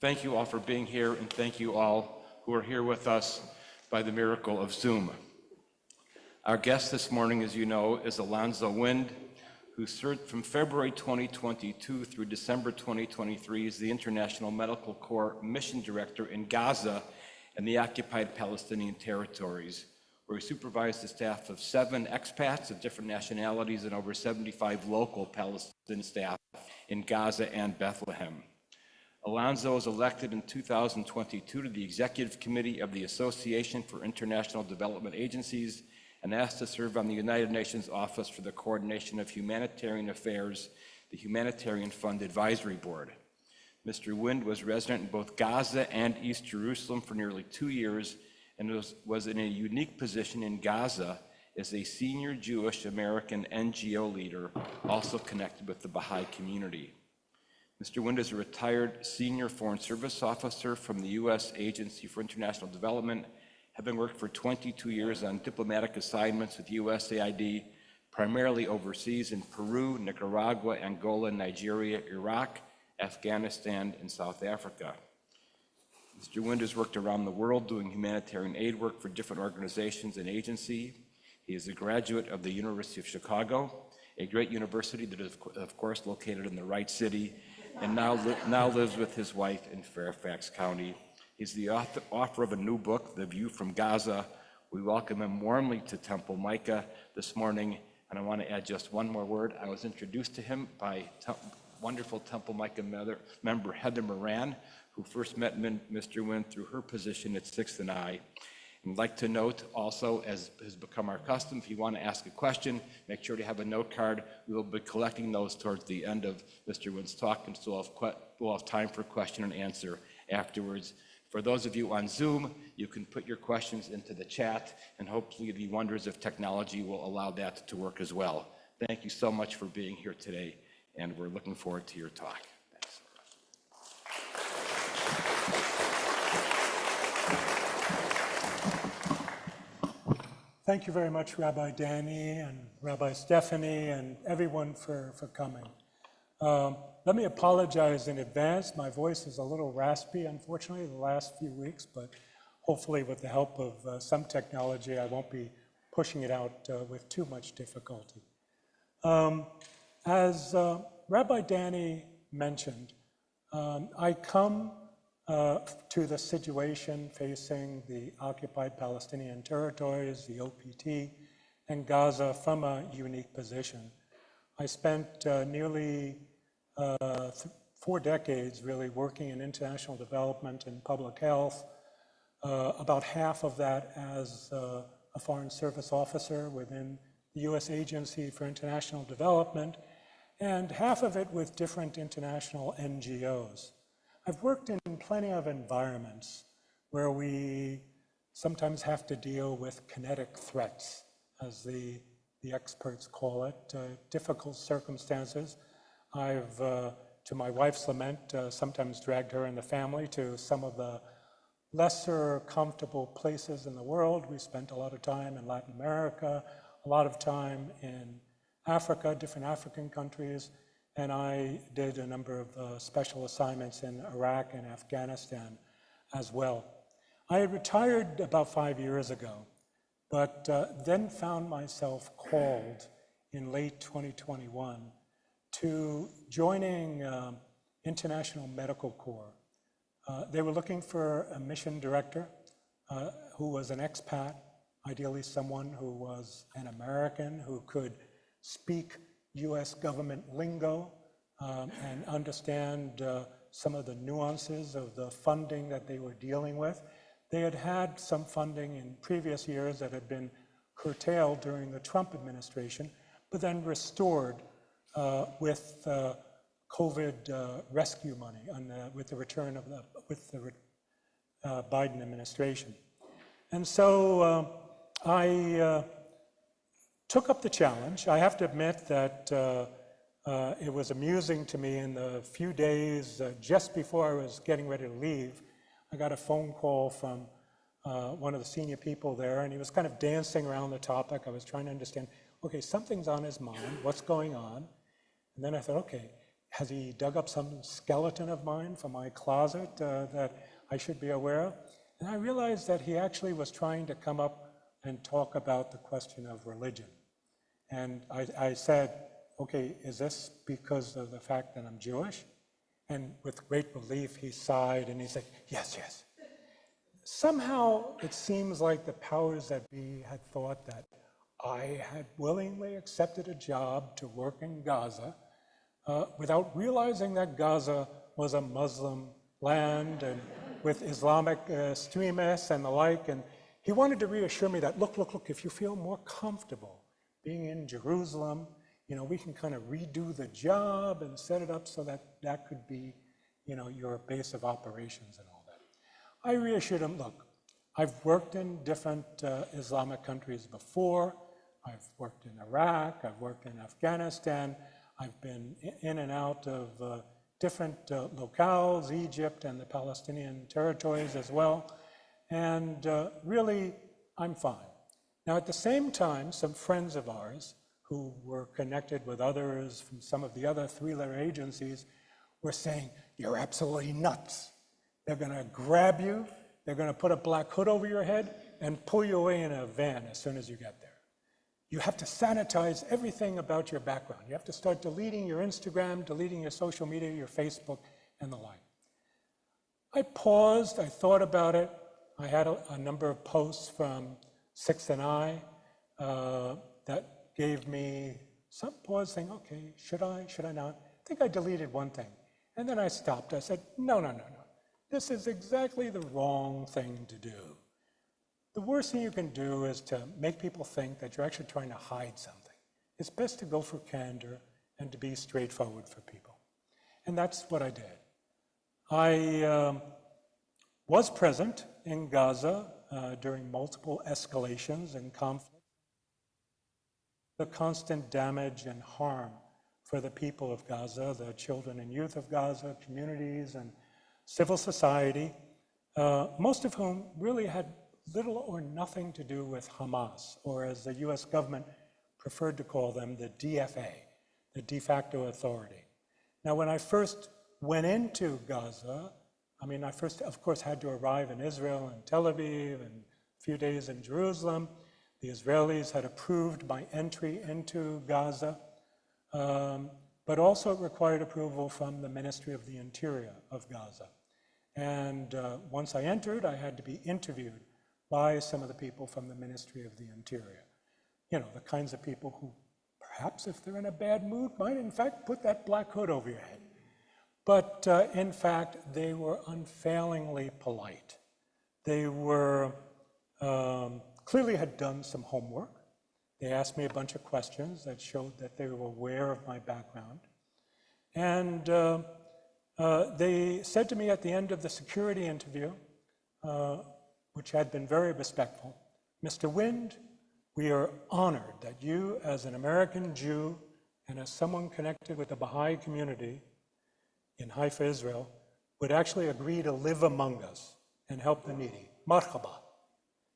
Thank you all for being here, and thank you all who are here with us by the miracle of Zoom. Our guest this morning, as you know, is Alonzo Wind, who served from February 2022 through December 2023 as the International Medical Corps Mission Director in Gaza and the occupied Palestinian territories, where he supervised a staff of 7 expats of different nationalities and over 75 local Palestinian staff in Gaza and Bethlehem. Alonzo was elected in 2022 to the Executive Committee of the Association for International Development Agencies and asked to serve on the United Nations Office for the Coordination of Humanitarian Affairs, the Humanitarian Fund Advisory Board. Mr. Wind was resident in both Gaza and East Jerusalem for nearly 2 years and was in a unique position in Gaza as a senior Jewish American NGO leader, also connected with the Baha'i Community. Mr. Wind is a retired senior Foreign Service officer from the U.S. Agency for International Development, having worked for 22 years on diplomatic assignments with USAID, primarily overseas in Peru, Nicaragua, Angola, Nigeria, Iraq, Afghanistan, and South Africa. Mr. Wind has worked around the world doing humanitarian aid work for different organizations and agencies. He is a graduate of the University of Chicago, a great university that is, of course, located in the right city, and now lives with his wife in Fairfax County. He's the author of a new book, The View from Gaza. We welcome him warmly to Temple Micah this morning, and I want to add just one more word. I was introduced to him by wonderful Temple Micah member Heather Moran, who first met Mr. Wind through her position at 6th and I. I'd like to note also, as has become our custom, if you want to ask a question, make sure to have a note card. We will be collecting those towards the end of Mr. Wind's talk, and so we'll have time for question and answer afterwards. For those of you on Zoom, you can put your questions into the chat, and hopefully the wonders of technology will allow that to work as well. Thank you so much for being here today, and we're looking forward to your talk. Thanks. Thank you very much, Rabbi Danny and Rabbi Stephanie and everyone for coming. Let me apologize in advance. My voice is a little raspy, unfortunately, the last few weeks, but hopefully with the help of some technology, I won't be pushing it out with too much difficulty. As Rabbi Danny mentioned, I come to the situation facing the occupied Palestinian territories, the OPT, and Gaza from a unique position. I spent nearly 4 decades really working in international development and public health, about half of that as a Foreign Service officer within the U.S. Agency for International Development, and half of it with different international NGOs. I've worked in plenty of environments where we sometimes have to deal with kinetic threats, as the experts call it, difficult circumstances. I've, to my wife's lament, sometimes dragged her and the family to some of the lesser comfortable places in the world. We spent a lot of time in Latin America, a lot of time in Africa, different African countries, and I did a number of special assignments in Iraq and Afghanistan as well. I had retired about 5 years ago, but then found myself called in late 2021 to joining International Medical Corps. They were looking for a mission director who was an expat, ideally someone who was an American who could speak U.S. government lingo and understand some of the nuances of the funding that they were dealing with. They had had some funding in previous years that had been curtailed during the Trump administration, but then restored with COVID rescue money with the return of the Biden administration. And so I took up the challenge. I have to admit that it was amusing to me in the few days just before I was getting ready to leave. I got a phone call from one of the senior people there, and he was kind of dancing around the topic. I was trying to understand, okay, something's on his mind, what's going on? And then I thought, okay, has he dug up some skeleton of mine from my closet that I should be aware of? And I realized that he actually was trying to come up and talk about the question of religion. And I said, okay, is this because of the fact that I'm Jewish? And with great relief, he sighed and he said, yes, yes. Somehow it seems like the powers that be had thought that I had willingly accepted a job to work in Gaza without realizing that Gaza was a Muslim land and with Islamic extremists and the like. And he wanted to reassure me that, look, if you feel more comfortable being in Jerusalem, we can kind of redo the job and set it up so that that could be, your base of operations and all that. I reassured him, look, I've worked in different Islamic countries before. I've worked in Iraq, I've worked in Afghanistan, I've been in and out of different locales, Egypt and the Palestinian territories as well, and really, I'm fine. Now, at the same time, some friends of ours who were connected with others from some of the other three-letter agencies were saying, you're absolutely nuts. They're going to grab you, they're going to put a black hood over your head and pull you away in a van as soon as you get there. You have to sanitize everything about your background. You have to start deleting your Instagram, deleting your social media, your Facebook, and the like. I paused, I thought about it. I had a number of posts from Sixth and I that gave me some pause saying, okay, should I not? I think I deleted one thing. And then I stopped. I said, no. This is exactly the wrong thing to do. The worst thing you can do is to make people think that you're actually trying to hide something. It's best to go for candor and to be straightforward for people. And that's what I did. I was present in Gaza during multiple escalations and conflict. The constant damage and harm for the people of Gaza, the children and youth of Gaza, communities and civil society, most of whom really had little or nothing to do with Hamas, or as the US government preferred to call them, the DFA, the de facto authority. Now, when I first went into Gaza, I first, of course, had to arrive in Israel and Tel Aviv and a few days in Jerusalem. The Israelis had approved my entry into Gaza, but also it required approval from the Ministry of the Interior of Gaza. And once I entered, I had to be interviewed by some of the people from the Ministry of the Interior. The kinds of people who, perhaps if they're in a bad mood, might in fact put that black hood over your head. But in fact, they were unfailingly polite. They were clearly had done some homework. They asked me a bunch of questions that showed that they were aware of my background. And they said to me at the end of the security interview, which had been very respectful, Mr. Wind, we are honored that you, as an American Jew and as someone connected with the Baha'i community in Haifa, Israel, would actually agree to live among us and help the needy. Marhaba.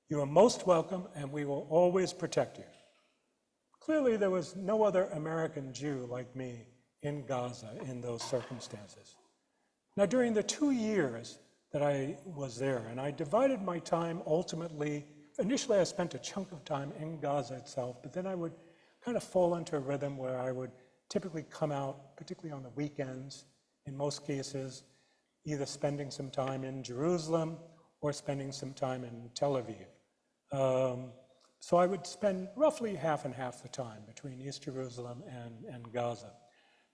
You are most welcome, and we will always protect you. Clearly, there was no other American Jew like me in Gaza in those circumstances. Now, during the 2 years that I was there, and I divided my time ultimately, initially I spent a chunk of time in Gaza itself, but then I would kind of fall into a rhythm where I would typically come out, particularly on the weekends, in most cases, either spending some time in Jerusalem or spending some time in Tel Aviv. So I would spend roughly half and half the time between East Jerusalem and Gaza.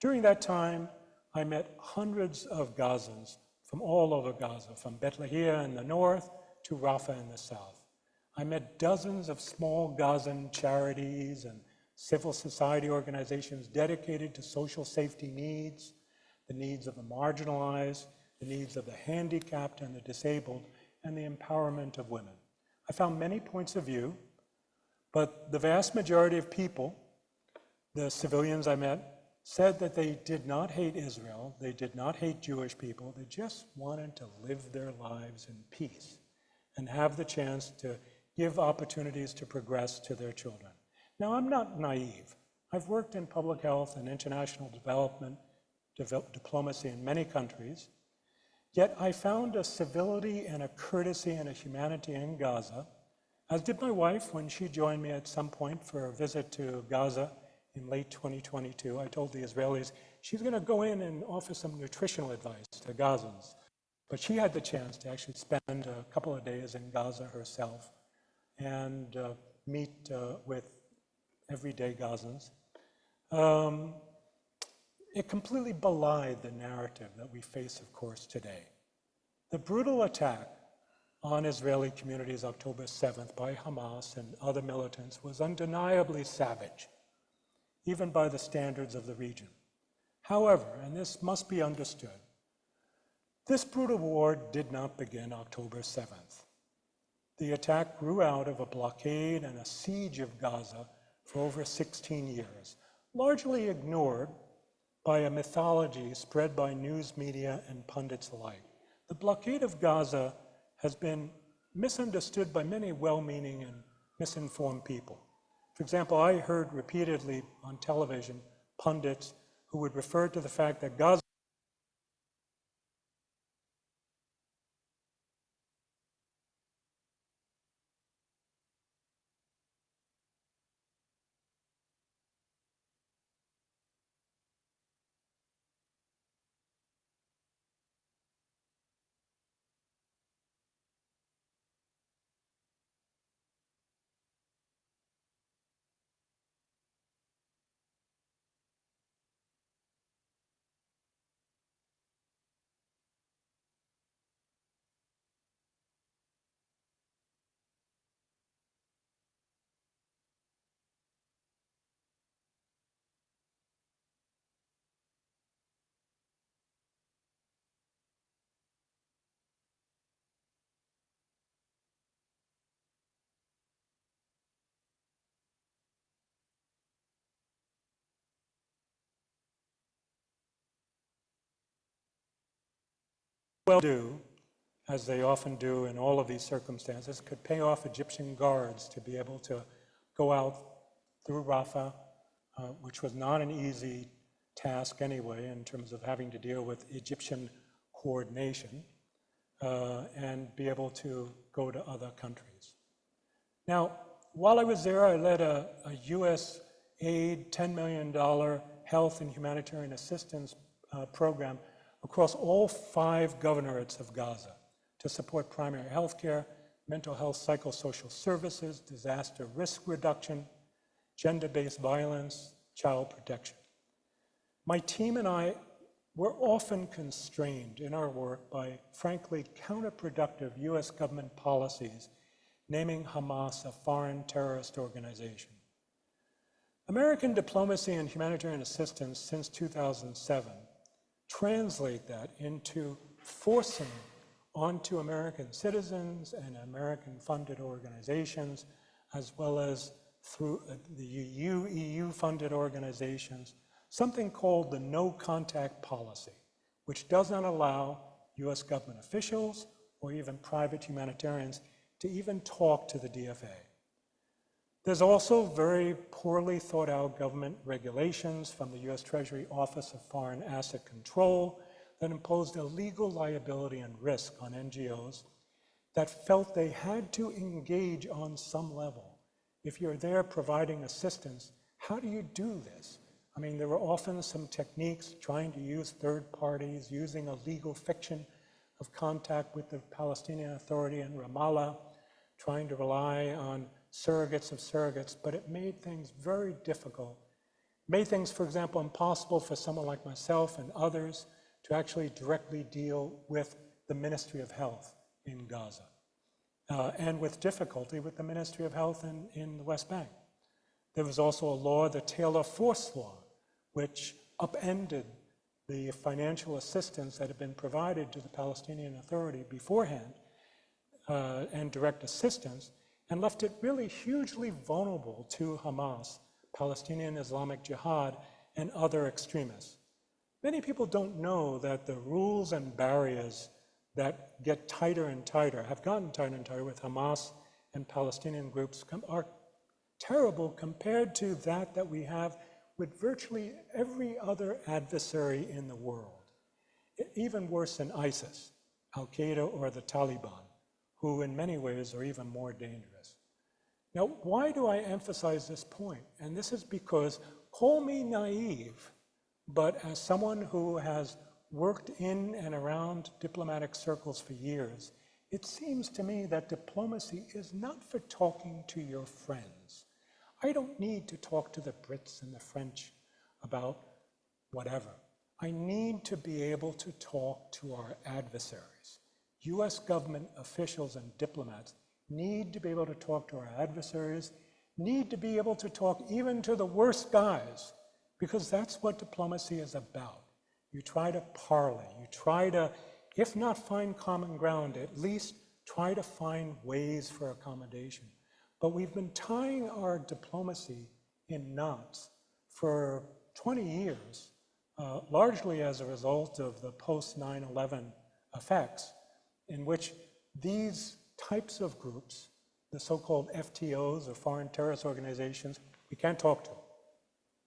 During that time, I met hundreds of Gazans from all over Gaza, from Bethlehem in the north to Rafah in the south. I met dozens of small Gazan charities and civil society organizations dedicated to social safety needs, the needs of the marginalized, the needs of the handicapped and the disabled, and the empowerment of women. I found many points of view, but the vast majority of people, the civilians I met, said that they did not hate Israel, they did not hate Jewish people, they just wanted to live their lives in peace and have the chance to give opportunities to progress to their children. Now, I'm not naive. I've worked in public health and international development diplomacy in many countries. Yet I found a civility and a courtesy and a humanity in Gaza, as did my wife when she joined me at some point for a visit to Gaza in late 2022. I told the Israelis she's going to go in and offer some nutritional advice to Gazans. But she had the chance to actually spend a couple of days in Gaza herself and meet with everyday Gazans. It completely belied the narrative that we face, of course, today. The brutal attack on Israeli communities October 7th by Hamas and other militants was undeniably savage, even by the standards of the region. However, and this must be understood, this brutal war did not begin October 7th. The attack grew out of a blockade and a siege of Gaza for over 16 years, largely ignored by a mythology spread by news media and pundits alike. The blockade of Gaza has been misunderstood by many well-meaning and misinformed people. For example, I heard repeatedly on television pundits who would refer to the fact that Gaza well do, as they often do in all of these circumstances, could pay off Egyptian guards to be able to go out through Rafah, which was not an easy task anyway in terms of having to deal with Egyptian coordination, and be able to go to other countries. Now, while I was there, I led a USAID $10 million health and humanitarian assistance program across all 5 governorates of Gaza to support primary health care, mental health, psychosocial services, disaster risk reduction, gender-based violence, child protection. My team and I were often constrained in our work by, frankly, counterproductive US government policies naming Hamas a foreign terrorist organization. American diplomacy and humanitarian assistance since 2007 translate that into forcing onto American citizens and American-funded organizations, as well as through the EU-funded organizations, something called the no-contact policy, which does not allow US government officials or even private humanitarians to even talk to the DFA. There's also very poorly thought out government regulations from the US Treasury Office of Foreign Asset Control that imposed a legal liability and risk on NGOs that felt they had to engage on some level. If you're there providing assistance, how do you do this? I mean, there were often some techniques trying to use third parties, using a legal fiction of contact with the Palestinian Authority in Ramallah, trying to rely on surrogates of surrogates, but it made things very difficult. It made things, for example, impossible for someone like myself and others to actually directly deal with the Ministry of Health in Gaza, and with difficulty with the Ministry of Health in the West Bank. There was also a law, the Taylor Force Law, which upended the financial assistance that had been provided to the Palestinian Authority beforehand, and direct assistance, and left it really hugely vulnerable to Hamas, Palestinian Islamic Jihad, and other extremists. Many people don't know that the rules and barriers that get tighter and tighter, have gotten tighter and tighter with Hamas and Palestinian groups are terrible compared to that we have with virtually every other adversary in the world, even worse than ISIS, Al-Qaeda, or the Taliban, who in many ways are even more dangerous. Now, why do I emphasize this point? And this is because, call me naive, but as someone who has worked in and around diplomatic circles for years, it seems to me that diplomacy is not for talking to your friends. I don't need to talk to the Brits and the French about whatever. I need to be able to talk to our adversaries. US government officials and diplomats need to be able to talk to our adversaries, need to be able to talk even to the worst guys, because that's what diplomacy is about. You try to parley, you try to, if not find common ground, at least try to find ways for accommodation. But we've been tying our diplomacy in knots for 20 years, largely as a result of the post-9/11 effects, in which these types of groups, the so-called FTOs or foreign terrorist organizations, we can't talk to.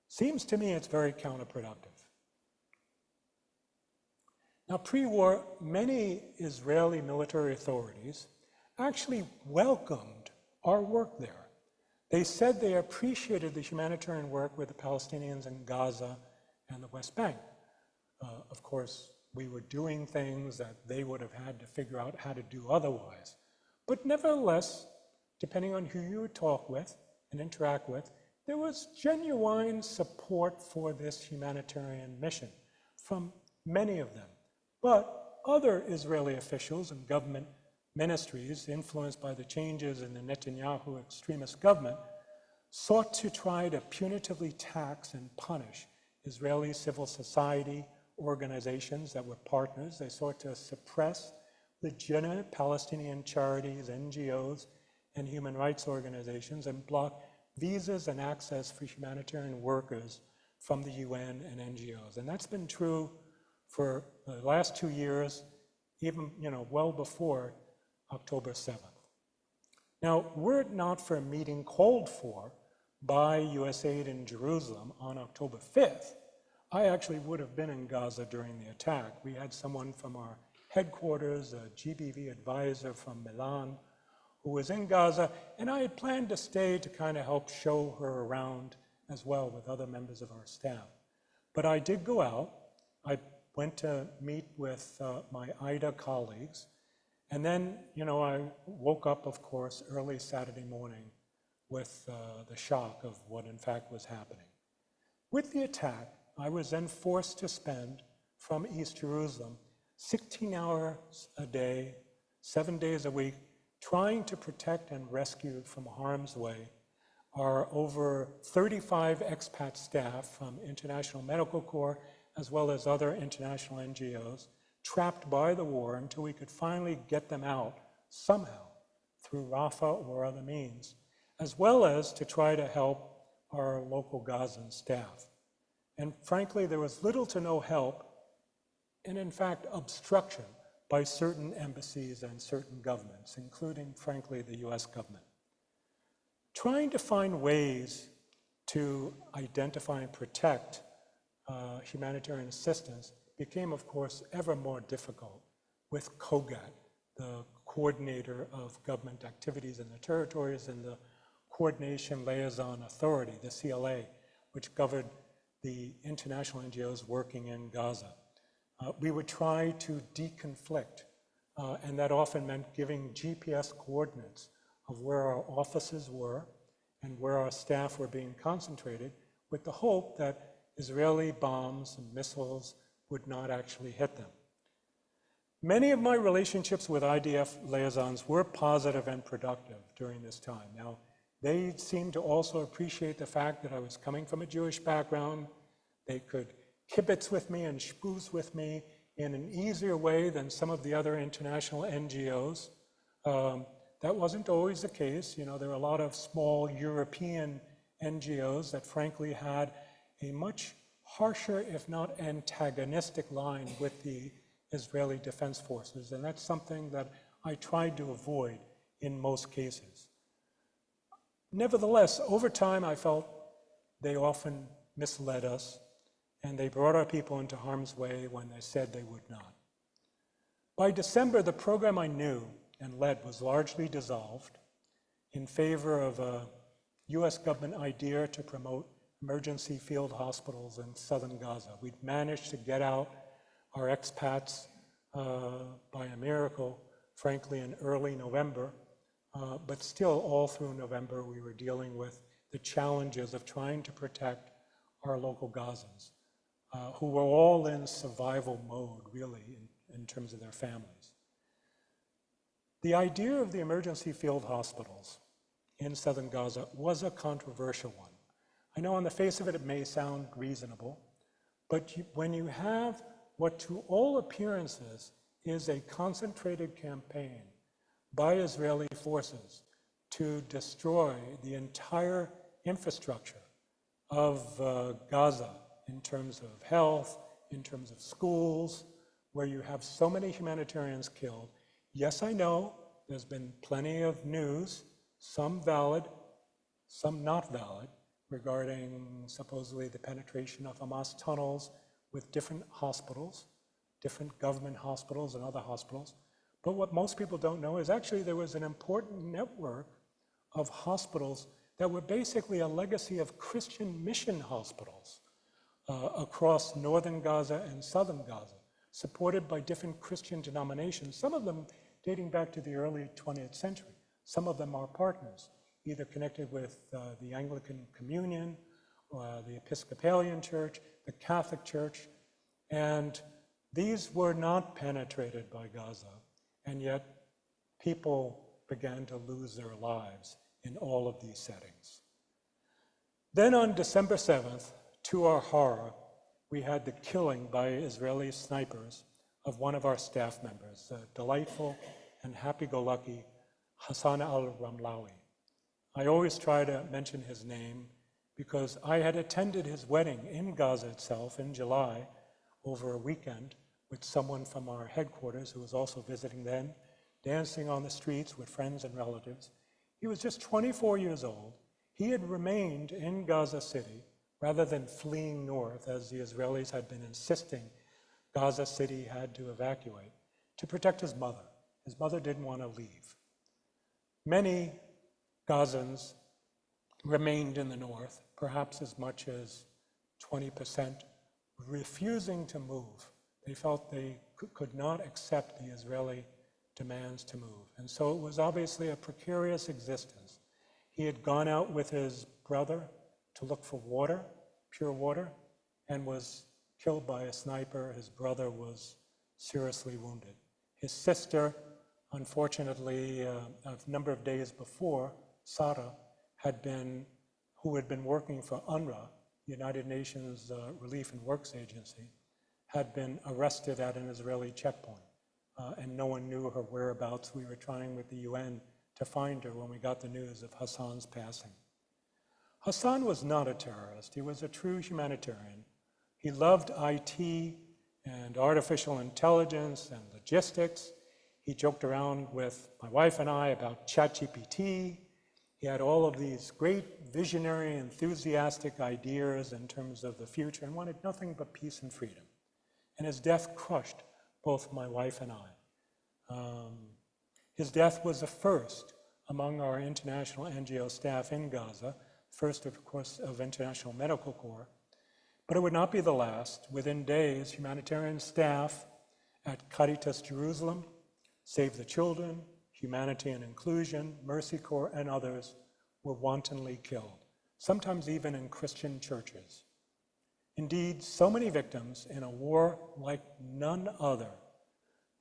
Seems to me it's very counterproductive. Now, pre-war, many Israeli military authorities actually welcomed our work there. They said they appreciated the humanitarian work with the Palestinians in Gaza and the West Bank. Of course, we were doing things that they would have had to figure out how to do otherwise. But nevertheless, depending on who you would talk with and interact with, there was genuine support for this humanitarian mission from many of them. But other Israeli officials and government ministries, influenced by the changes in the Netanyahu extremist government, sought to try to punitively tax and punish Israeli civil society organizations that were partners. They sought to suppress legitimate Palestinian charities, NGOs, and human rights organizations, and block visas and access for humanitarian workers from the UN and NGOs. And that's been true for the last 2 years, even well before October 7th. Now, were it not for a meeting called for by USAID in Jerusalem on October 5th, I actually would have been in Gaza during the attack. We had someone from our headquarters, a GBV advisor from Milan, who was in Gaza, and I had planned to stay to kind of help show her around as well with other members of our staff. But I did go out. I went to meet with my AIDA colleagues, and then, I woke up, of course, early Saturday morning with the shock of what in fact was happening. With the attack, I was then forced to spend from East Jerusalem 16 hours a day, 7 days a week, trying to protect and rescue from harm's way our over 35 expat staff from International Medical Corps, as well as other international NGOs, trapped by the war until we could finally get them out somehow through Rafah or other means, as well as to try to help our local Gazan staff. And frankly, there was little to no help, and in fact, obstruction by certain embassies and certain governments, including, frankly, the US government. Trying to find ways to identify and protect humanitarian assistance became, of course, ever more difficult with COGAT, the Coordinator of Government Activities in the Territories, and the Coordination Liaison Authority, the CLA, which governed the international NGOs working in Gaza. We would try to deconflict, and that often meant giving GPS coordinates of where our offices were and where our staff were being concentrated, with the hope that Israeli bombs and missiles would not actually hit them. Many of my relationships with IDF liaisons were positive and productive during this time. Now, they seemed to also appreciate the fact that I was coming from a Jewish background. They could kibitz with me and schmooze with me in an easier way than some of the other international NGOs. That wasn't always the case. There were a lot of small European NGOs that frankly had a much harsher, if not antagonistic line with the Israeli Defense Forces, and that's something that I tried to avoid in most cases. Nevertheless, over time, I felt they often misled us, and they brought our people into harm's way when they said they would not. By December, the program I knew and led was largely dissolved in favor of a US government idea to promote emergency field hospitals in southern Gaza. We'd managed to get out our expats by a miracle, frankly, in early November, but still all through November we were dealing with the challenges of trying to protect our local Gazans, who were all in survival mode, really, in terms of their families. The idea of the emergency field hospitals in southern Gaza was a controversial one. I know on the face of it, it may sound reasonable, but when you have what to all appearances is a concentrated campaign by Israeli forces to destroy the entire infrastructure of Gaza in terms of health, in terms of schools, where you have so many humanitarians killed. Yes, I know there's been plenty of news, some valid, some not valid, regarding supposedly the penetration of Hamas tunnels with different hospitals, different government hospitals and other hospitals. But what most people don't know is actually there was an important network of hospitals that were basically a legacy of Christian mission hospitals across northern Gaza and southern Gaza, supported by different Christian denominations, some of them dating back to the early 20th century. Some of them are partners, either connected with the Anglican Communion, the Episcopalian Church, the Catholic Church, and these were not penetrated by Gaza, and yet people began to lose their lives in all of these settings. Then on December 7th, to our horror, we had the killing by Israeli snipers of one of our staff members, delightful and happy-go-lucky Hassan al-Ramlawi. I always try to mention his name because I had attended his wedding in Gaza itself in July over a weekend with someone from our headquarters who was also visiting then, dancing on the streets with friends and relatives. He was just 24 years old. He had remained in Gaza City rather than fleeing north, as the Israelis had been insisting Gaza City had to evacuate, to protect his mother. His mother didn't want to leave. Many Gazans remained in the north, perhaps as much as 20%, refusing to move. They felt they could not accept the Israeli demands to move. And so it was obviously a precarious existence. He had gone out with his brother to look for water, pure water, and was killed by a sniper. His brother was seriously wounded. His sister, unfortunately, a number of days before, Sarah, who had been working for UNRWA, the United Nations Relief and Works Agency, had been arrested at an Israeli checkpoint, and no one knew her whereabouts. We were trying with the UN to find her when we got the news of Hassan's passing. Hassan was not a terrorist. He was a true humanitarian. He loved IT and artificial intelligence and logistics. He joked around with my wife and I about ChatGPT. He had all of these great visionary, enthusiastic ideas in terms of the future and wanted nothing but peace and freedom. And his death crushed both my wife and I. His death was the first among our international NGO staff in Gaza, first, of course, of International Medical Corps, but it would not be the last. Within days, humanitarian staff at Caritas Jerusalem, Save the Children, Humanity and Inclusion, Mercy Corps, and others were wantonly killed, sometimes even in Christian churches. Indeed, so many victims in a war like none other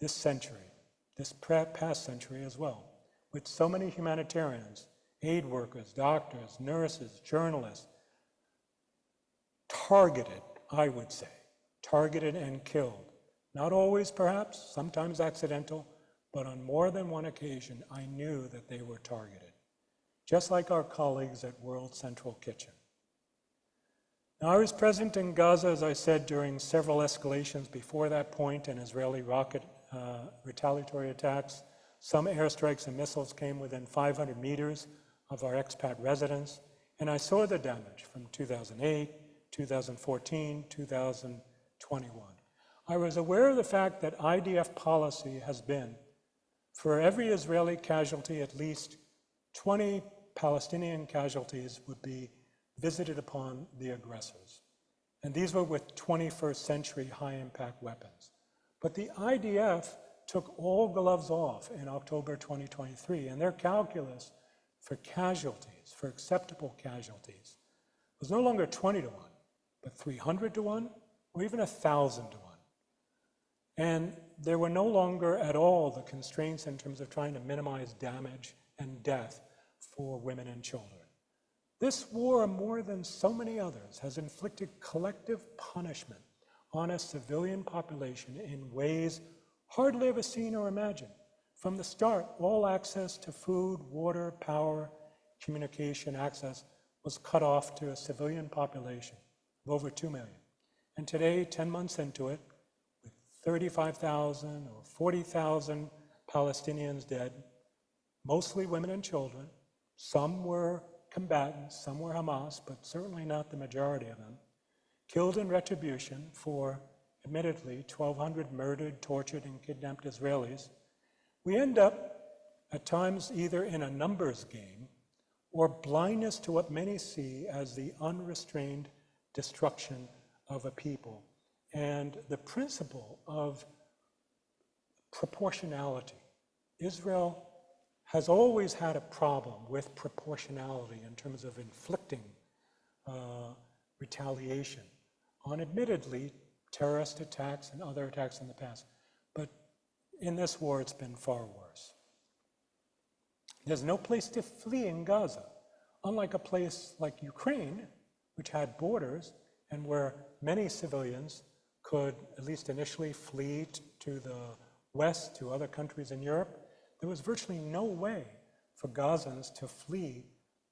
this century, this past century as well, with so many humanitarians, aid workers, doctors, nurses, journalists, targeted, I would say, targeted and killed. Not always, perhaps, sometimes accidental, but on more than one occasion, I knew that they were targeted, just like our colleagues at World Central Kitchen. Now, I was present in Gaza, as I said, during several escalations before that point and Israeli rocket retaliatory attacks. Some airstrikes and missiles came within 500 meters of our expat residence, and I saw the damage from 2008, 2014, 2021. I was aware of the fact that IDF policy has been, for every Israeli casualty, at least 20 Palestinian casualties would be visited upon the aggressors. And these were with 21st century high-impact weapons. But the IDF took all gloves off in October 2023, and their calculus for casualties, for acceptable casualties, was no longer 20 to 1, but 300 to 1, or even 1,000 to 1. And there were no longer at all the constraints in terms of trying to minimize damage and death for women and children. This war, more than so many others, has inflicted collective punishment on a civilian population in ways hardly ever seen or imagined. From the start, all access to food, water, power, communication access was cut off to a civilian population of over 2 million. And today, 10 months into it, with 35,000 or 40,000 Palestinians dead, mostly women and children, some were combatants, some were Hamas, but certainly not the majority of them, killed in retribution for, admittedly, 1,200 murdered, tortured, and kidnapped Israelis, we end up at times either in a numbers game or blindness to what many see as the unrestrained destruction of a people. And the principle of proportionality. Israel has always had a problem with proportionality in terms of inflicting retaliation on, admittedly, terrorist attacks and other attacks in the past. But in this war, it's been far worse. There's no place to flee in Gaza, unlike a place like Ukraine, which had borders and where many civilians could, at least initially, flee to the west, to other countries in Europe. There was virtually no way for Gazans to flee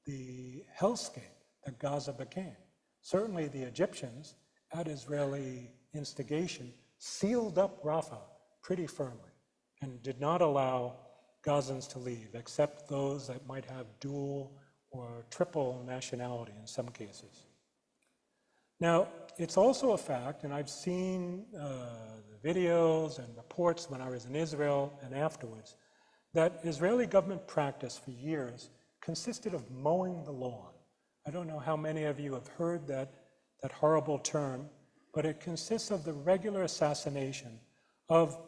the hellscape that Gaza became. Certainly the Egyptians, at Israeli instigation, sealed up Rafah pretty firmly and did not allow Gazans to leave, except those that might have dual or triple nationality in some cases. Now, it's also a fact, and I've seen the videos and reports when I was in Israel and afterwards, that Israeli government practice for years consisted of mowing the lawn. I don't know how many of you have heard that horrible term, but it consists of the regular assassination of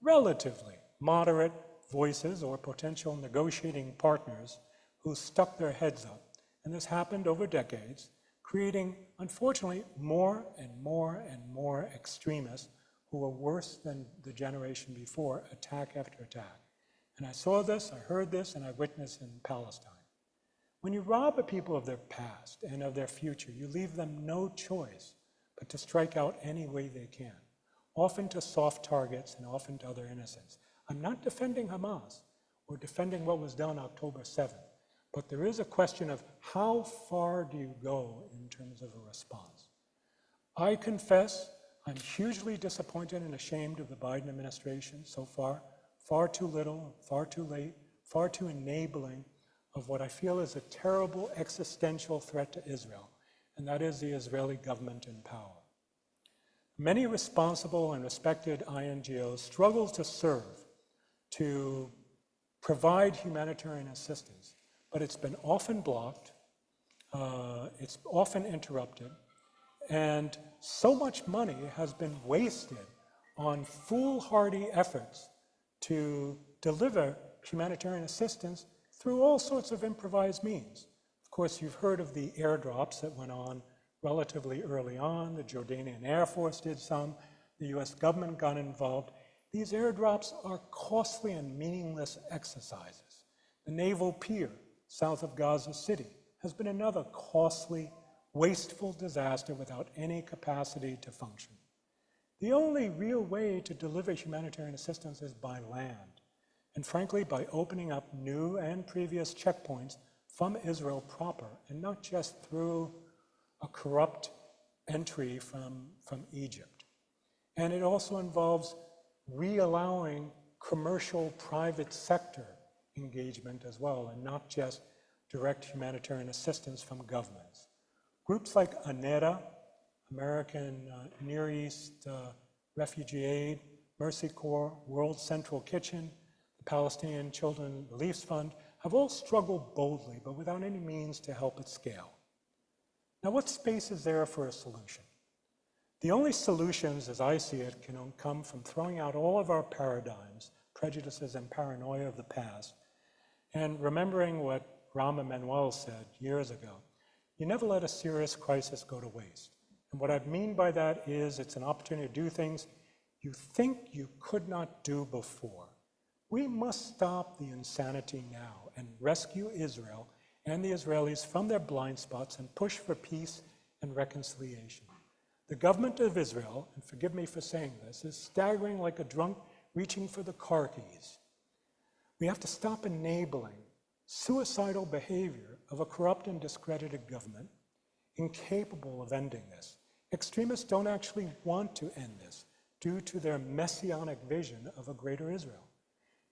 relatively moderate voices or potential negotiating partners who stuck their heads up. And this happened over decades, creating, unfortunately, more and more and more extremists who were worse than the generation before, attack after attack. And I saw this, I heard this, and I witnessed in Palestine. When you rob a people of their past and of their future, you leave them no choice but to strike out any way they can, often to soft targets and often to other innocents. I'm not defending Hamas or defending what was done October 7th, but there is a question of how far do you go in terms of a response. I confess I'm hugely disappointed and ashamed of the Biden administration so far. Far too little, far too late, far too enabling of what I feel is a terrible existential threat to Israel, and that is the Israeli government in power. Many responsible and respected INGOs struggle to serve, to provide humanitarian assistance, but it's been often blocked, it's often interrupted, and so much money has been wasted on foolhardy efforts to deliver humanitarian assistance through all sorts of improvised means. Of course, you've heard of the airdrops that went on relatively early on. The Jordanian Air Force did some. The US government got involved. These airdrops are costly and meaningless exercises. The naval pier south of Gaza City has been another costly, wasteful disaster without any capacity to function. The only real way to deliver humanitarian assistance is by land, and frankly, by opening up new and previous checkpoints from Israel proper, and not just through a corrupt entry from Egypt. And it also involves re-allowing commercial private sector engagement as well, and not just direct humanitarian assistance from governments. Groups like AIDA American Near East Refugee Aid, Mercy Corps, World Central Kitchen, the Palestinian Children Relief Fund, have all struggled boldly, but without any means to help it scale. Now, what space is there for a solution? The only solutions, as I see it, can come from throwing out all of our paradigms, prejudices, and paranoia of the past, and remembering what Rahm Emanuel said years ago: you never let a serious crisis go to waste. And what I mean by that is it's an opportunity to do things you think you could not do before. We must stop the insanity now and rescue Israel and the Israelis from their blind spots and push for peace and reconciliation. The government of Israel, and forgive me for saying this, is staggering like a drunk reaching for the car keys. We have to stop enabling suicidal behavior of a corrupt and discredited government, incapable of ending this. Extremists don't actually want to end this due to their messianic vision of a greater Israel.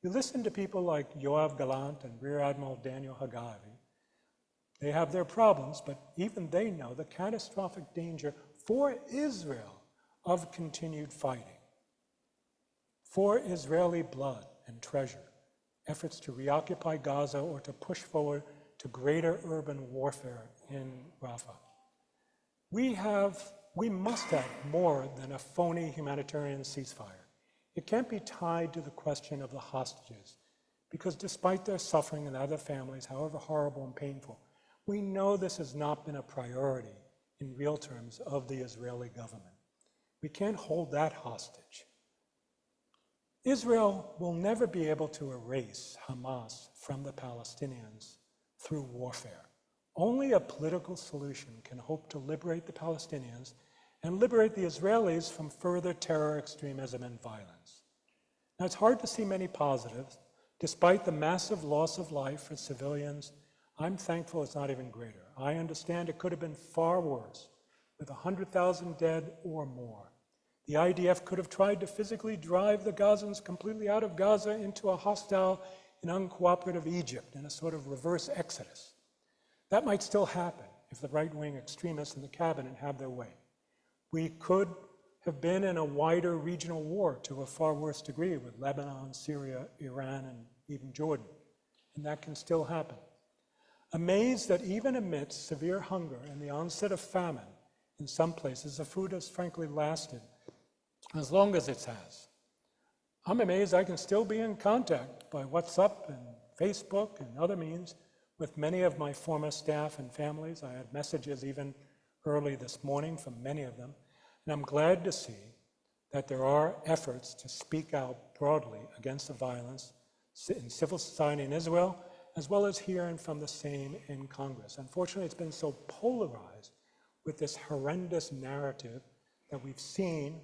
You listen to people like Yoav Gallant and Rear Admiral Daniel Hagari. They have their problems, but even they know the catastrophic danger for Israel of continued fighting, for Israeli blood and treasure, efforts to reoccupy Gaza or to push forward to greater urban warfare in Rafah. We must have more than a phony humanitarian ceasefire. It can't be tied to the question of the hostages, because despite their suffering and other families, however horrible and painful, we know this has not been a priority in real terms of the Israeli government. We can't hold that hostage. Israel will never be able to erase Hamas from the Palestinians through warfare. Only a political solution can hope to liberate the Palestinians and liberate the Israelis from further terror, extremism, and violence. Now, it's hard to see many positives. Despite the massive loss of life for civilians, I'm thankful it's not even greater. I understand it could have been far worse, with 100,000 dead or more. The IDF could have tried to physically drive the Gazans completely out of Gaza into a hostile and uncooperative Egypt in a sort of reverse exodus. That might still happen if the right-wing extremists in the cabinet have their way. We could have been in a wider regional war to a far worse degree with Lebanon, Syria, Iran, and even Jordan, and that can still happen. Amazed that even amidst severe hunger and the onset of famine in some places, the food has frankly lasted as long as it has. I'm amazed I can still be in contact by WhatsApp and Facebook and other means with many of my former staff and families. I had messages even early this morning from many of them, and I'm glad to see that there are efforts to speak out broadly against the violence in civil society in Israel, as well as here and from the same in Congress. Unfortunately, it's been so polarized with this horrendous narrative that we've seen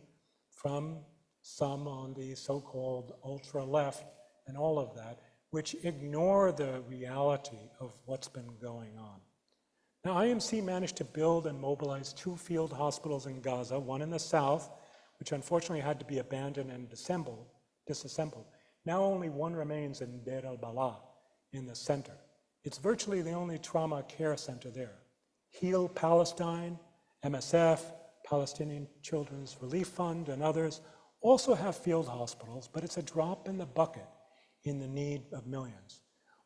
from some on the so-called ultra-left and all of that, which ignore the reality of what's been going on. Now, IMC managed to build and mobilize 2 field hospitals in Gaza, one in the south, which unfortunately had to be abandoned and disassembled. Now only one remains in Deir al-Balah in the center. It's virtually the only trauma care center there. Heal Palestine, MSF, Palestinian Children's Relief Fund, and others also have field hospitals, but it's a drop in the bucket in the need of millions.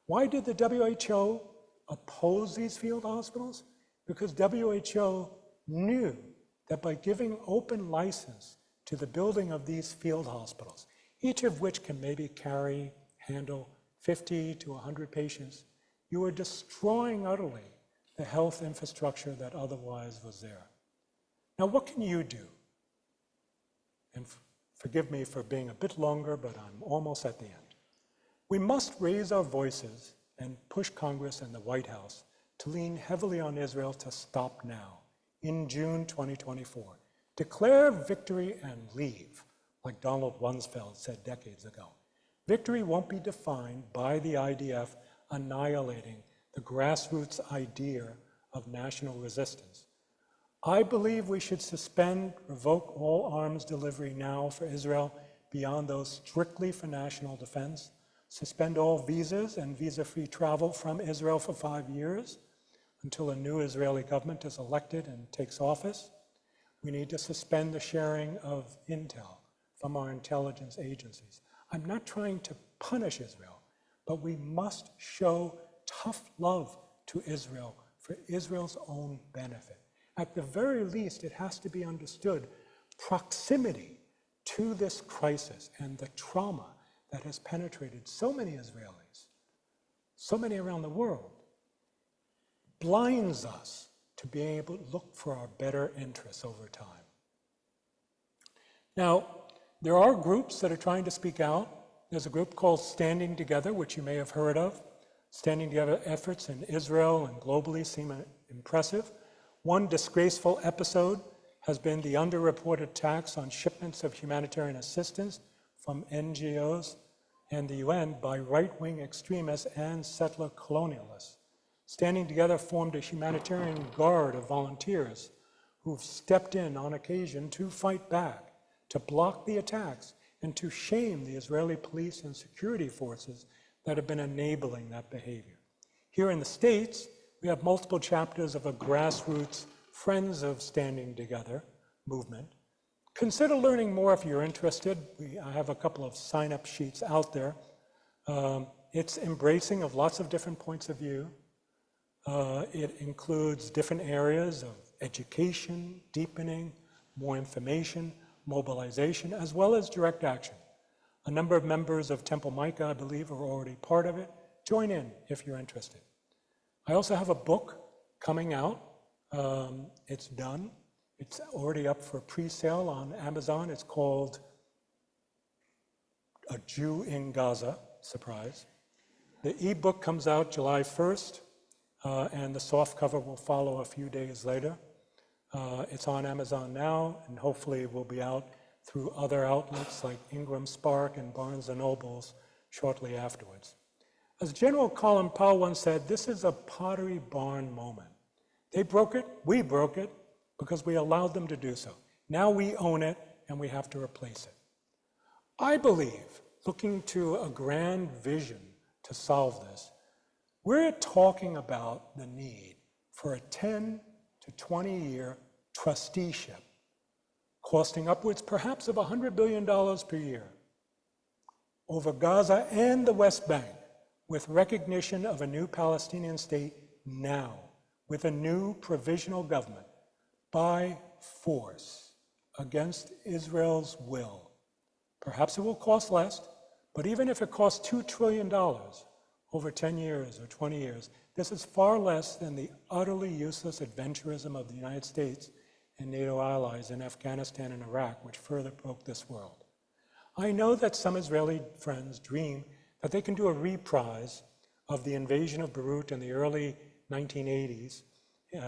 Why did the WHO oppose these field hospitals? Because WHO knew that by giving open license to the building of these field hospitals, each of which can maybe handle 50 to 100 patients, you are destroying utterly the health infrastructure that otherwise was there. Now, what can you do? And forgive me for being a bit longer, but I'm almost at the end. We must raise our voices and push Congress and the White House to lean heavily on Israel to stop now, in June 2024. Declare victory and leave, like Donald Rumsfeld said decades ago. Victory won't be defined by the IDF annihilating the grassroots idea of national resistance. I believe we should suspend, revoke all arms delivery now for Israel beyond those strictly for national defense, suspend all visas and visa-free travel from Israel for 5 years until a new Israeli government is elected and takes office. We need to suspend the sharing of intel from our intelligence agencies. I'm not trying to punish Israel, but we must show tough love to Israel for Israel's own benefit. At the very least, it has to be understood proximity to this crisis and the trauma that has penetrated so many Israelis, so many around the world, blinds us to being able to look for our better interests over time. Now, there are groups that are trying to speak out. There's a group called Standing Together, which you may have heard of. Standing Together efforts in Israel and globally seem impressive. One disgraceful episode has been the underreported attacks on shipments of humanitarian assistance from NGOs and the UN by right-wing extremists and settler colonialists. Standing Together formed a humanitarian guard of volunteers who've stepped in on occasion to fight back, to block the attacks, and to shame the Israeli police and security forces that have been enabling that behavior. Here in the States, we have multiple chapters of a grassroots Friends of Standing Together movement. Consider learning more if you're interested. I have a couple of sign-up sheets out there. It's embracing of lots of different points of view. It includes different areas of education, deepening, more information, mobilization, as well as direct action. A number of members of Temple Micah, I believe, are already part of it. Join in if you're interested. I also have a book coming out. It's done. It's already up for pre-sale on Amazon. It's called A Jew in Gaza, surprise. The ebook comes out July 1st, and the soft cover will follow a few days later. It's on Amazon now, and hopefully it will be out through other outlets like Ingram Spark and Barnes & Nobles shortly afterwards. As General Colin Powell once said, this is a Pottery Barn moment. They broke it, we broke it, because we allowed them to do so. Now we own it, and we have to replace it. I believe, looking to a grand vision to solve this, we're talking about the need for a 10 to 20-year trusteeship, costing upwards perhaps of $100 billion per year, over Gaza and the West Bank, with recognition of a new Palestinian state now, with a new provisional government, by force, against Israel's will. Perhaps it will cost less, but even if it costs $2 trillion over 10 years or 20 years, this is far less than the utterly useless adventurism of the United States and NATO allies in Afghanistan and Iraq, which further broke this world. I know that some Israeli friends dream that they can do a reprise of the invasion of Beirut in the early 1980s,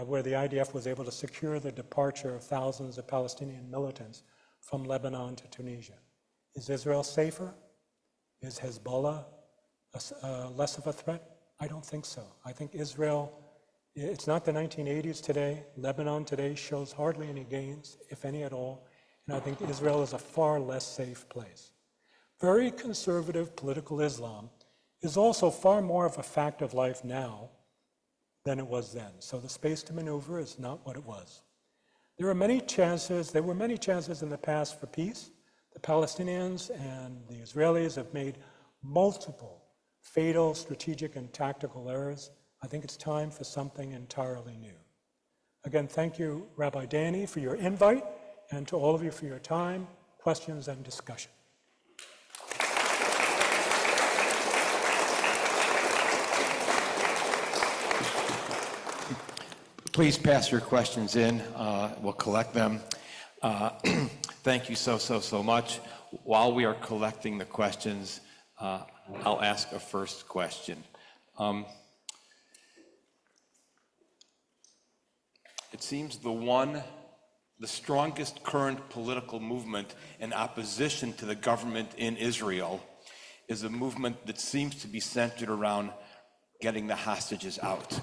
where the IDF was able to secure the departure of thousands of Palestinian militants from Lebanon to Tunisia. Is Israel safer? Is Hezbollah less of a threat? I don't think so. I think Israel, it's not the 1980s today. Lebanon today shows hardly any gains, if any at all. And I think Israel is a far less safe place. Very conservative political Islam is also far more of a fact of life now than it was then. So the space to maneuver is not what it was. There were many chances in the past for peace. The Palestinians and the Israelis have made multiple fatal strategic and tactical errors. I think it's time for something entirely new. Again, thank you, Rabbi Danny, for your invite, and to all of you for your time, questions, and discussion. Please pass your questions in. We'll collect them. Thank you so much. While we are collecting the questions, I'll ask a first question. It seems the strongest current political movement in opposition to the government in Israel is a movement that seems to be centered around getting the hostages out.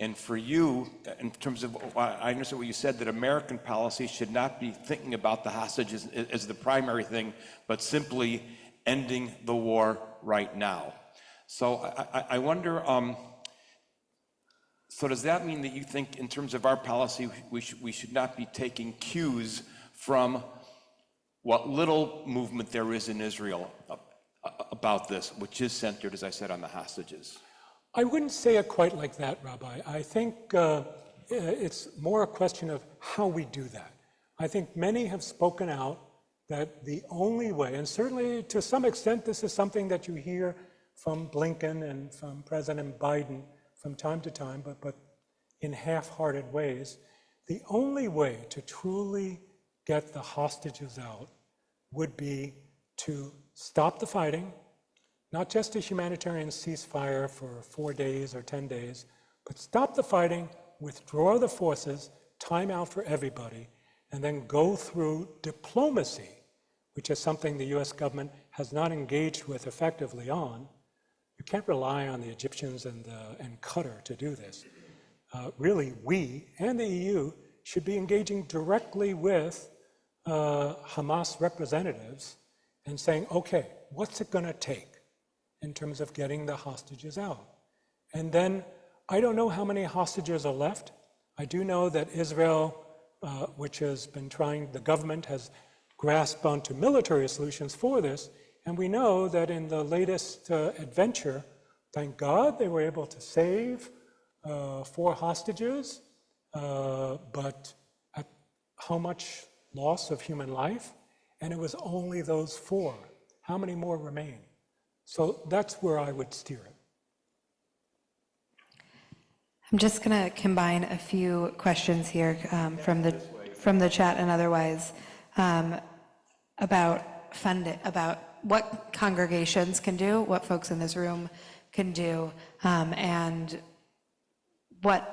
And for you, in terms of, I understand what you said, that American policy should not be thinking about the hostages as the primary thing, but simply ending the war right now. So I wonder, So does that mean that you think in terms of our policy, we should not be taking cues from what little movement there is in Israel about this, which is centered, as I said, on the hostages? I wouldn't say it quite like that, Rabbi. I think it's more a question of how we do that. I think many have spoken out that the only way, and certainly to some extent this is something that you hear from Blinken and from President Biden from time to time, but in half-hearted ways, the only way to truly get the hostages out would be to stop the fighting, not just a humanitarian ceasefire for 4 days or 10 days, but stop the fighting, withdraw the forces, time out for everybody, and then go through diplomacy, which is something the US government has not engaged with effectively on. You can't rely on the Egyptians and Qatar to do this. Really, we and the EU should be engaging directly with Hamas representatives and saying, okay, what's it gonna take in terms of getting the hostages out? And then, I don't know how many hostages are left. I do know that Israel, which has been trying, the government has grasped onto military solutions for this, and we know that in the latest adventure, thank God they were able to save 4 hostages, but at how much loss of human life? And it was only those 4. How many more remain? So that's where I would steer it. I'm just going to combine a few questions here from the chat and otherwise about funding, about what congregations can do, what folks in this room can do, and what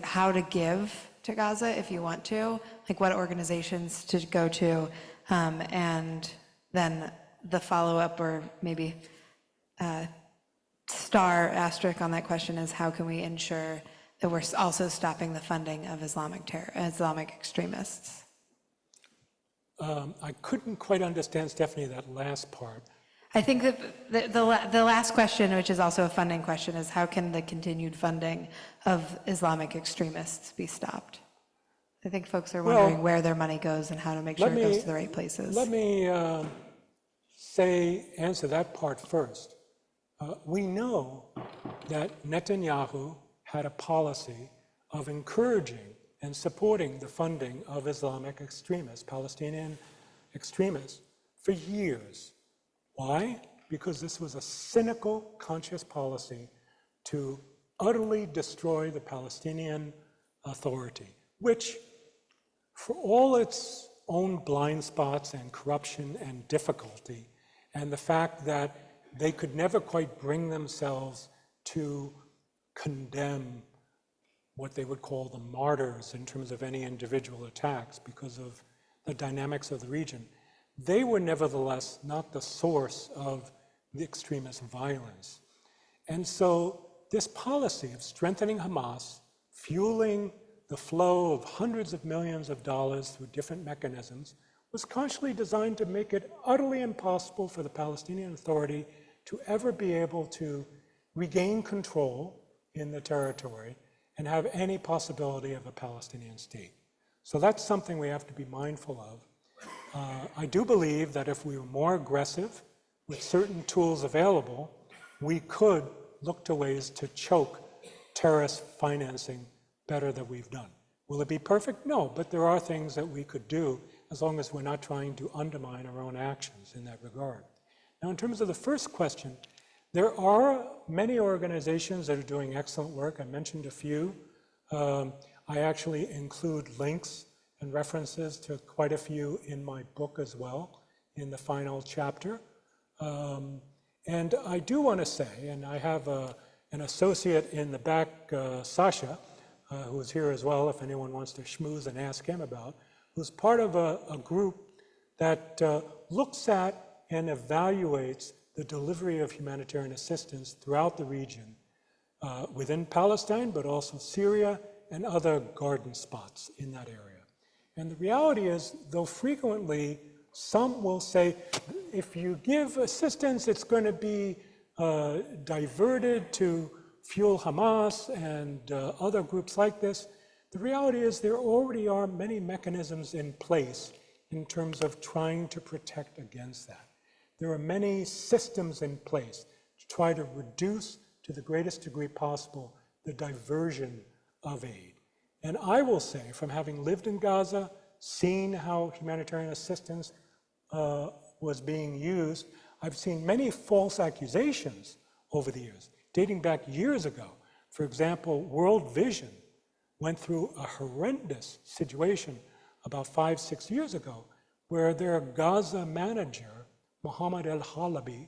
how to give to Gaza if you want to, like what organizations to go to, and then the follow-up or maybe star asterisk on that question is how can we ensure that we're also stopping the funding of Islamic extremists? I couldn't quite understand, Stephanie, that last part. I think that the last question, which is also a funding question, is how can the continued funding of Islamic extremists be stopped? I think folks are wondering where their money goes and how to make sure it goes to the right places. Let me answer that part first. We know that Netanyahu had a policy of encouraging and supporting the funding of Islamic extremists, Palestinian extremists, for years. Why? Because this was a cynical, conscious policy to utterly destroy the Palestinian Authority, which, for all its own blind spots and corruption and difficulty, and the fact that they could never quite bring themselves to condemn what they would call the martyrs in terms of any individual attacks because of the dynamics of the region, they were nevertheless not the source of the extremist violence. And so this policy of strengthening Hamas, fueling the flow of hundreds of millions of dollars through different mechanisms, was consciously designed to make it utterly impossible for the Palestinian Authority to ever be able to regain control in the territory and have any possibility of a Palestinian state. So that's something we have to be mindful of. I do believe that if we were more aggressive with certain tools available, we could look to ways to choke terrorist financing better than we've done. Will it be perfect? No, but there are things that we could do as long as we're not trying to undermine our own actions in that regard. Now, in terms of the first question, there are many organizations that are doing excellent work. I mentioned a few. I actually include links and references to quite a few in my book as well, in the final chapter. And I do want to say, and I have an associate in the back, Sasha, who is here as well, if anyone wants to schmooze and ask him about, who's part of a group that looks at and evaluates the delivery of humanitarian assistance throughout the region, within Palestine, but also Syria and other garden spots in that area. And the reality is, though frequently some will say, if you give assistance, it's going to be diverted to fuel Hamas and other groups like this. The reality is there already are many mechanisms in place in terms of trying to protect against that. There are many systems in place to try to reduce to the greatest degree possible the diversion of aid. And I will say, from having lived in Gaza, seen how humanitarian assistance was being used, I've seen many false accusations over the years, dating back years ago. For example, World Vision went through a horrendous situation about 5-6 years ago, where their Gaza manager, Mohammed El-Halabi,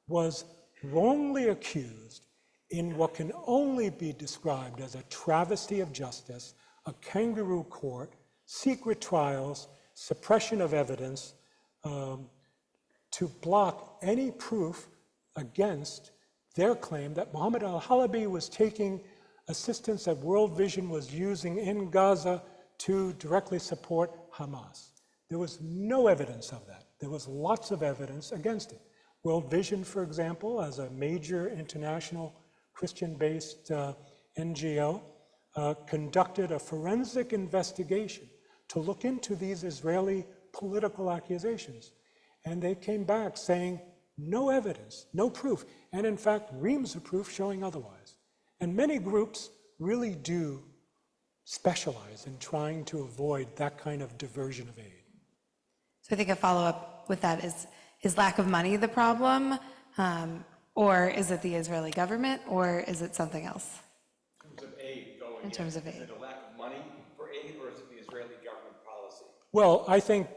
was wrongly accused in what can only be described as a travesty of justice, a kangaroo court, secret trials, suppression of evidence, to block any proof against their claim that Mohammed al-Halabi was taking assistance that World Vision was using in Gaza to directly support Hamas. There was no evidence of that. There was lots of evidence against it. World Vision, for example, as a major international Christian-based NGO, conducted a forensic investigation to look into these Israeli political accusations. And they came back saying no evidence, no proof, and in fact, reams of proof showing otherwise. And many groups really do specialize in trying to avoid that kind of diversion of aid. So I think a follow-up with that is lack of money the problem, or is it the Israeli government, or is it something else? In terms of aid going In terms of aid. Is it a lack of money for aid, or is it the Israeli government policy? Well, I think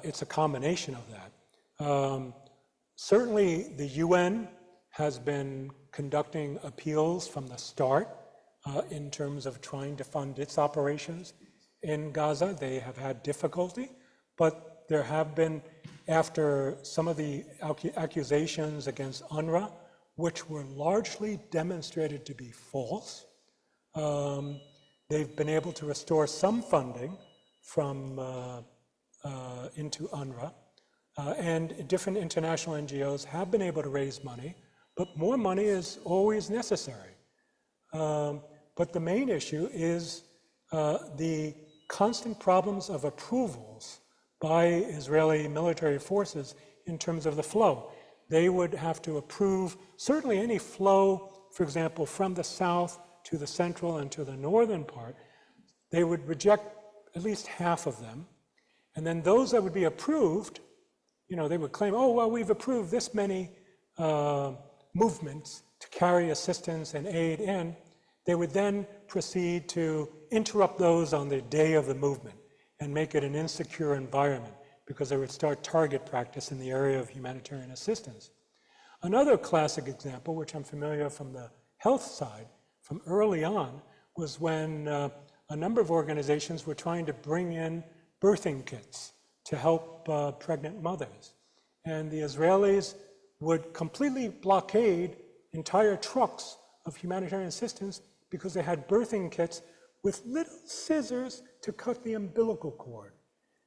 it's a combination of that. Certainly, the UN has been conducting appeals from the start in terms of trying to fund its operations in Gaza. They have had difficulty, but there have been, after some of the accusations against UNRWA, which were largely demonstrated to be false, they've been able to restore some funding from into UNRWA, and different international NGOs have been able to raise money, but more money is always necessary. But the main issue is the constant problems of approvals by Israeli military forces in terms of the flow. They would have to approve certainly any flow, for example, from the south to the central and to the northern part. They would reject at least half of them. And then those that would be approved, you know, they would claim, oh, well, we've approved this many movements to carry assistance and aid in. They would then proceed to interrupt those on the day of the movement and make it an insecure environment, because they would start target practice in the area of humanitarian assistance. Another classic example, which I'm familiar from the health side, from early on, was when a number of organizations were trying to bring in birthing kits to help pregnant mothers. And the Israelis would completely blockade entire trucks of humanitarian assistance because they had birthing kits with little scissors to cut the umbilical cord.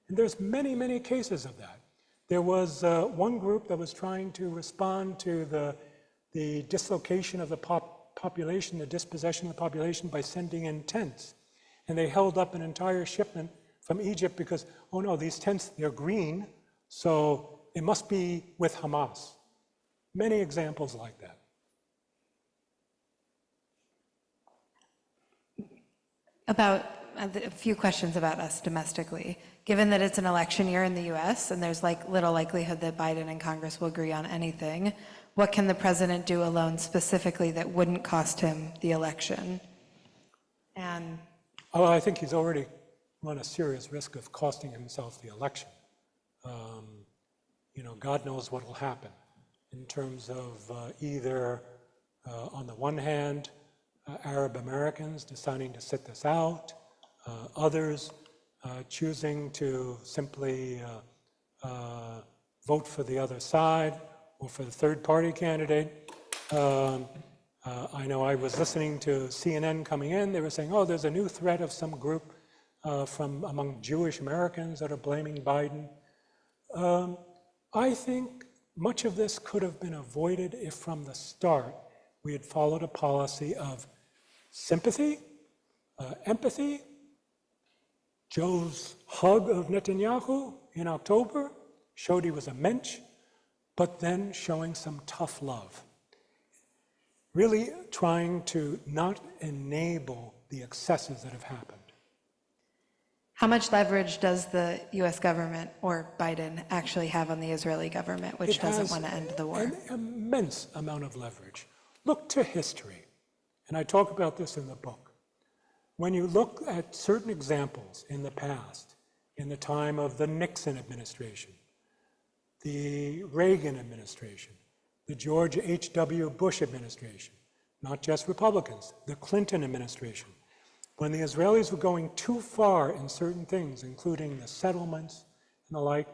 And there's many, many cases of that. There was one group that was trying to respond to the dislocation of the population, the dispossession of the population, by sending in tents. And they held up an entire shipment from Egypt because, oh no, these tents, they're green, so it must be with Hamas. Many examples like that. About a few questions about us domestically. Given that it's an election year in the US and there's like little likelihood that Biden and Congress will agree on anything, what can the president do alone specifically that wouldn't cost him the election? And well, I think he's already run a serious risk of costing himself the election. You know, God knows what will happen in terms of either, on the one hand, Arab Americans deciding to sit this out, others choosing to simply vote for the other side or for the third party candidate. I know I was listening to CNN coming in, they were saying, oh, there's a new threat of some group from among Jewish Americans that are blaming Biden. I think much of this could have been avoided if from the start we had followed a policy of sympathy, empathy. Joe's hug of Netanyahu in October showed he was a mensch, but then showing some tough love. Really trying to not enable the excesses that have happened. How much leverage does the US government or Biden actually have on the Israeli government, which doesn't want to end the war? An immense amount of leverage. Look to history, and I talk about this in the book. When you look at certain examples in the past, in the time of the Nixon administration, the Reagan administration, the George H.W. Bush administration, not just Republicans, the Clinton administration, when the Israelis were going too far in certain things, including the settlements and the like,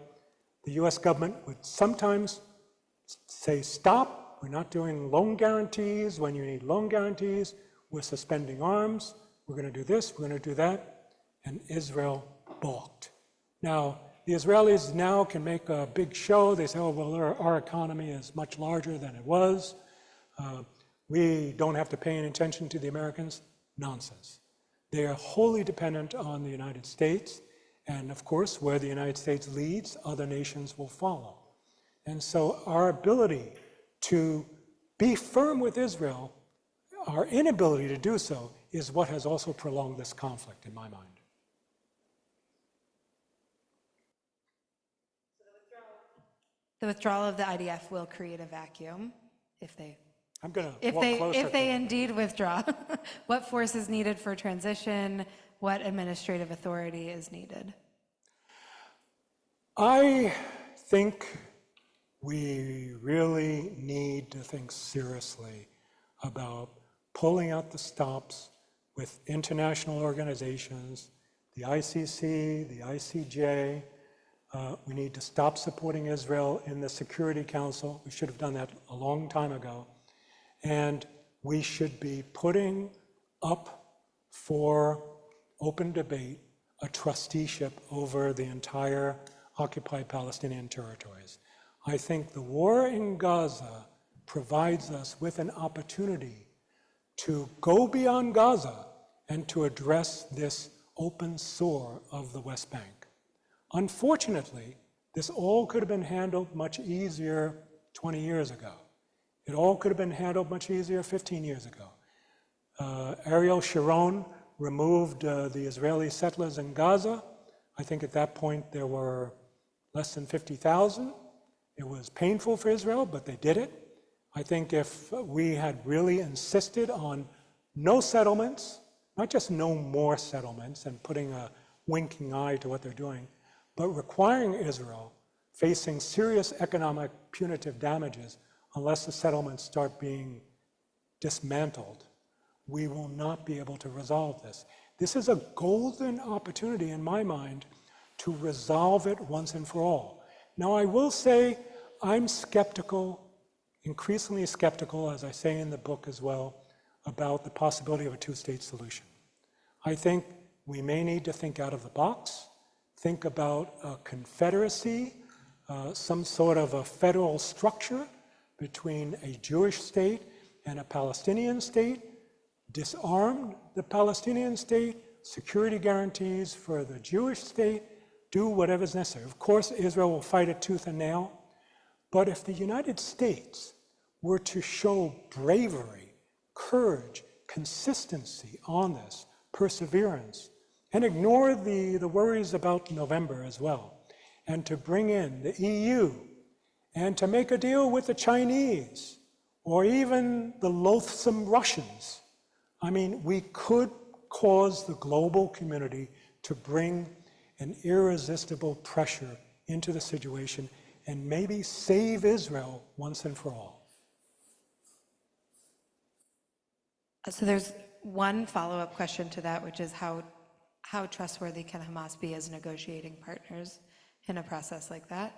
the US government would sometimes say, stop, we're not doing loan guarantees when you need loan guarantees, we're suspending arms, we're going to do this, we're going to do that, and Israel balked. Now, the Israelis now can make a big show. They say, oh, well, our economy is much larger than it was. We don't have to pay any attention to the Americans. Nonsense. They are wholly dependent on the United States. And of course, where the United States leads, other nations will follow. And so our ability to be firm with Israel, our inability to do so, is what has also prolonged this conflict in my mind. The withdrawal of the IDF will create a vacuum if they I'm going to walk closer. If they indeed withdraw. What force is needed for transition? What administrative authority is needed? I think we really need to think seriously about pulling out the stops with international organizations, the ICC, the ICJ. We need to stop supporting Israel in the Security Council. We should have done that a long time ago. And we should be putting up for open debate a trusteeship over the entire occupied Palestinian territories. I think the war in Gaza provides us with an opportunity to go beyond Gaza and to address this open sore of the West Bank. Unfortunately, this all could have been handled much easier 20 years ago. It all could have been handled much easier 15 years ago. Ariel Sharon removed the Israeli settlers in Gaza. I think at that point there were less than 50,000. It was painful for Israel, but they did it. I think if we had really insisted on no settlements, not just no more settlements and putting a winking eye to what they're doing, but requiring Israel facing serious economic punitive damages unless the settlements start being dismantled, we will not be able to resolve this. This is a golden opportunity in my mind to resolve it once and for all. Now, I will say I'm skeptical, increasingly skeptical, as I say in the book as well, about the possibility of a two-state solution. I think we may need to think out of the box, think about a confederacy, some sort of a federal structure between a Jewish state and a Palestinian state, disarm the Palestinian state, security guarantees for the Jewish state, do whatever's necessary. Of course, Israel will fight it tooth and nail, but if the United States were to show bravery, courage, consistency on this, perseverance, and ignore the worries about November as well, and to bring in the EU, and to make a deal with the Chinese, or even the loathsome Russians. I mean, we could cause the global community to bring an irresistible pressure into the situation and maybe save Israel once and for all. So there's one follow-up question to that, which is how trustworthy can Hamas be as negotiating partners in a process like that?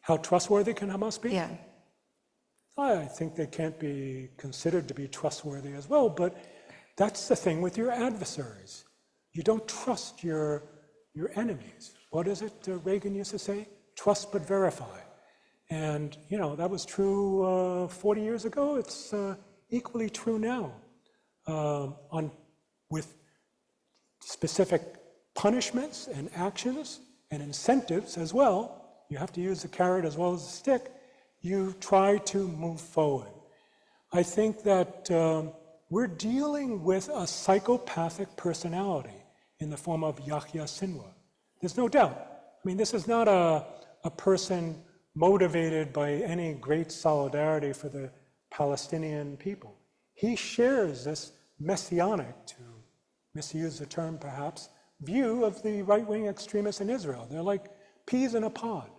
How trustworthy can Hamas be? Yeah. I think they can't be considered to be trustworthy as well, but that's the thing with your adversaries. You don't trust your enemies. What is it Reagan used to say? Trust but verify. And, that was true 40 years ago. It's equally true now with specific punishments and actions and incentives as well. You have to use the carrot as well as the stick. You try to move forward. I think that we're dealing with a psychopathic personality in the form of Yahya Sinwar. There's no doubt. I mean, this is not a person motivated by any great solidarity for the Palestinian people. He shares this messianic, to misuse the term perhaps, view of the right-wing extremists in Israel. They're like peas in a pod.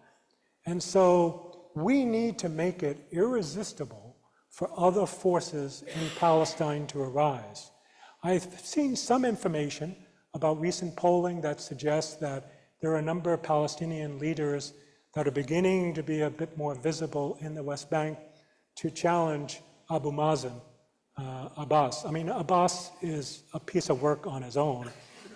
And so we need to make it irresistible for other forces in Palestine to arise. I've seen some information about recent polling that suggests that there are a number of Palestinian leaders that are beginning to be a bit more visible in the West Bank to challenge Abu Mazen, Abbas. I mean, Abbas is a piece of work on his own,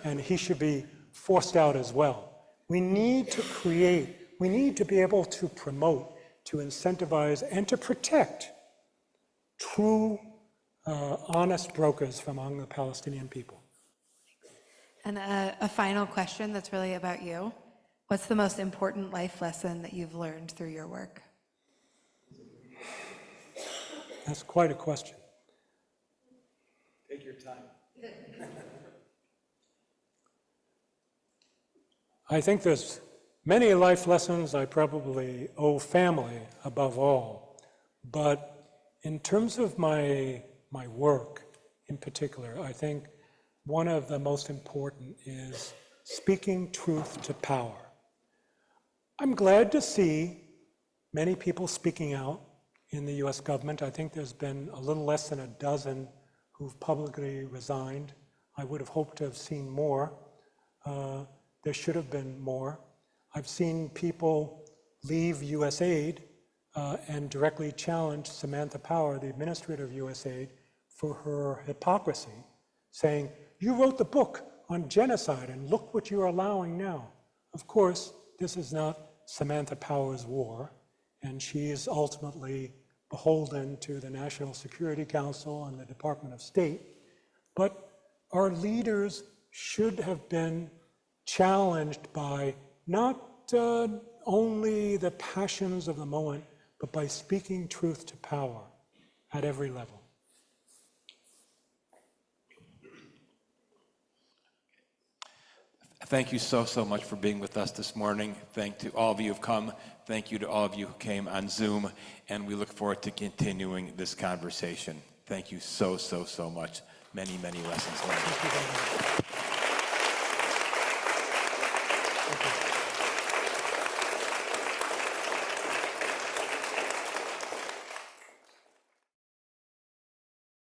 and he should be forced out as well. We need to create, we need to be able to promote, to incentivize, and to protect true, honest brokers from among the Palestinian people. And a final question that's really about you. What's the most important life lesson that you've learned through your work? That's quite a question. Take your time. I think there's many life lessons I probably owe family above all. But in terms of my work in particular, I think one of the most important is speaking truth to power. I'm glad to see many people speaking out in the US government. I think there's been a little less than a dozen who've publicly resigned. I would have hoped to have seen more. There should have been more. I've seen people leave USAID and directly challenge Samantha Power, the administrator of USAID, for her hypocrisy, saying, "You wrote the book on genocide and look what you're allowing now." Of course, this is not Samantha Power's war, and she is ultimately beholden to the National Security Council and the Department of State. But our leaders should have been challenged by not only the passions of the moment, but by speaking truth to power at every level. Thank you so much for being with us this morning. Thank to all of you who've come. Thank you to all of you who came on Zoom. And we look forward to continuing this conversation. Thank you so much. Many lessons learned. Thank you very much.